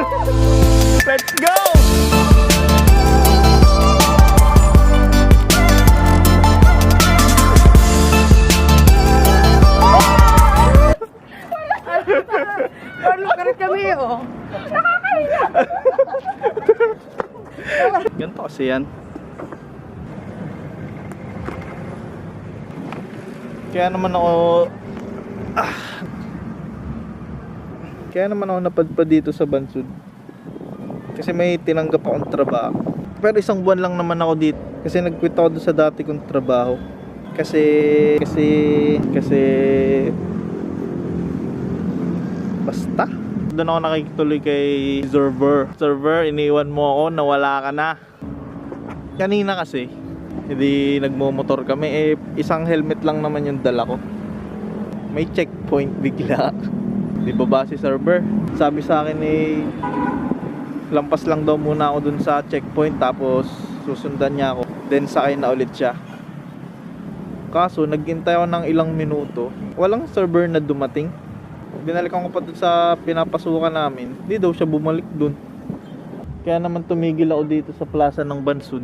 Let's go! Parang karit kami, oh. Nakakahiya. Ganito kasi yan. Kaya naman ako napadpad dito sa Bansud. Kasi may tinanggap akong trabaho. Pero isang buwan lang naman ako dito. Kasi nag-quit ako doon sa dati kong trabaho. Kasi basta doon ako nakikituloy kay Server, iniwan mo ako, nawala ka na. Kanina kasi hindi nagmo-motor kami, isang helmet lang naman yung dala ko. May checkpoint bigla. Di ba ba si Server? Sabi sa akin lampas lang daw muna ako dun sa checkpoint, tapos susundan niya ako, then sakay na ulit siya. Kaso naghintay ako ng ilang minuto, walang Server na dumating. Binalikan ko pa dun sa pinapasukan namin, hindi daw siya bumalik dun. Kaya naman tumigil ako dito sa plaza ng Bansud.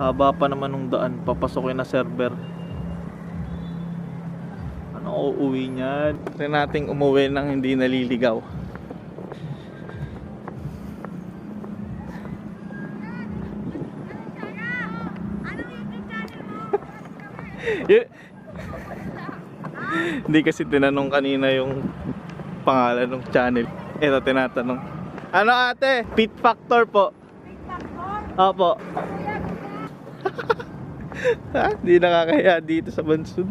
Haba pa naman ng daan, papasokin na Server. Ano uuwi niyan? Try nating umuwi nang hindi naliligaw. Hindi kasi tinanong kanina yung pangalan ng channel. Ito tinatanong. Ano ate? Pit Factor po. Pit Factor? Opo. Hindi nakakaya dito sa Bansud.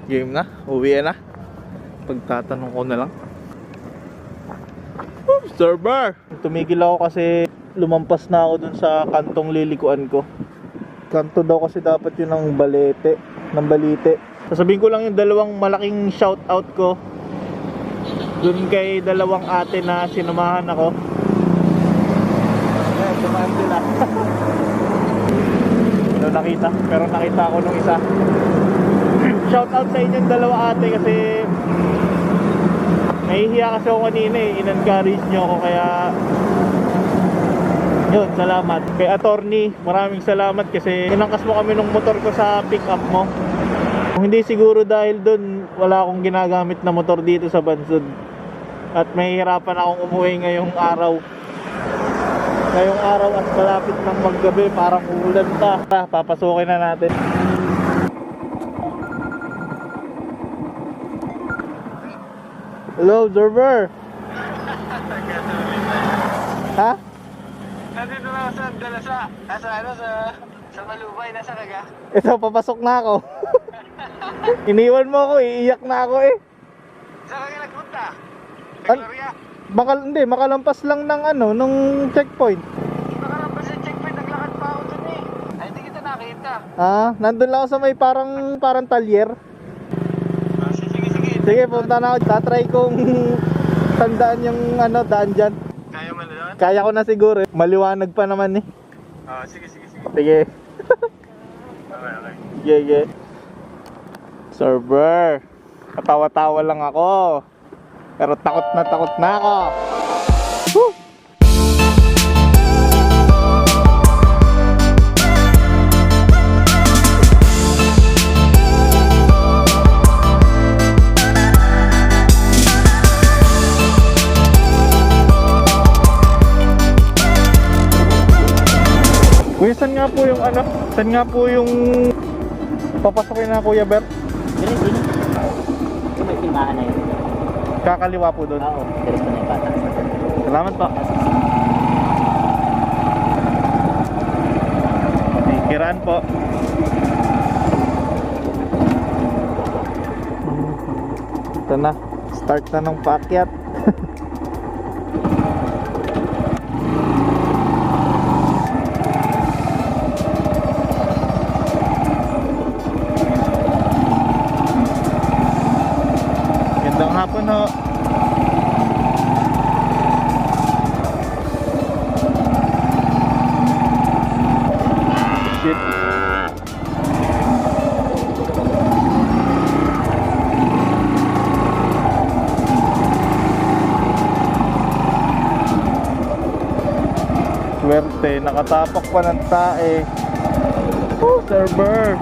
Game na, uwi na. Pagtatanong ko na lang. Server! Tumigil ako kasi lumampas na ako dun sa kantong lilikuan ko. Kanto daw kasi dapat yun ng Balete. Sasabihin ko lang yung dalawang malaking shoutout ko dun kay dalawang ate na sinamahan ako. Ayan, sumahan sila. Pero nakita ako nung isa. Shoutout sa inyong dalawa ate, kasi nahihiya kasi ako kanina in-encourage nyo ako, kaya yun, salamat. Kay attorney, maraming salamat kasi inangkas mo kami ng motor ko sa pick up mo. Kung hindi siguro dahil dun, wala akong ginagamit na motor dito sa Bansud. At mahihirapan akong umuwi ngayong araw at malapit ng maggabi, parang uulan pa. Papasukin na natin. Hello, Server. Ha? Nandito na ako sa Dalasa. Sa Malubay, nasa kaga. Ito, papasok na ako. Iniwan mo ako, iiyak na ako eh. Saan ka nagpunta? An- Victoria? Makalampas lang ng nung checkpoint. Nakarampas sa checkpoint, naglakad pa ako dun eh. Ay, hindi kita nakita. Nandun lang ako sa may parang talyer. Sige. Sige, punta na ako. Tatry kong tandaan yung daan dyan. Kaya mo na doon? Kaya ko na siguro eh. Maliwanag pa naman eh. Sige. Sige. Okay. Sige. Server, katawa-tawa lang ako, pero takot na ako. Woo! Kuya, saan nga po yung papasokin na Kuya Bert? Sino? Yung may tindahan na yun. Kakaliwa po doon. Oo, diretso na yung bata. Salamat po. Kiraan po. Ito na. Start na ng paakyat. Gandang hapon ho. Shit. swerte, nakatapak pa ng tae. Oh, server.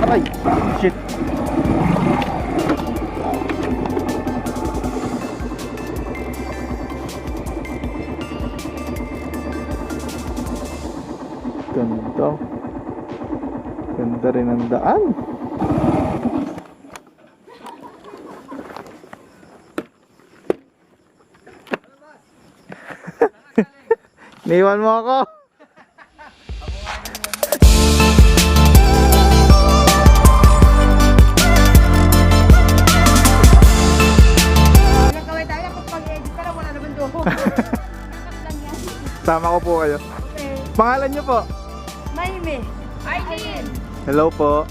Aray, shit. Ganda. Ganda rin ang daan. Niwan mo ako. Walang kaway tayo kapag pag-edit ka na, wala naman doon. Nakas lang yan. Sama ko po kayo. Okay. Pangalan niyo po? Maime. Aileen. Hello po.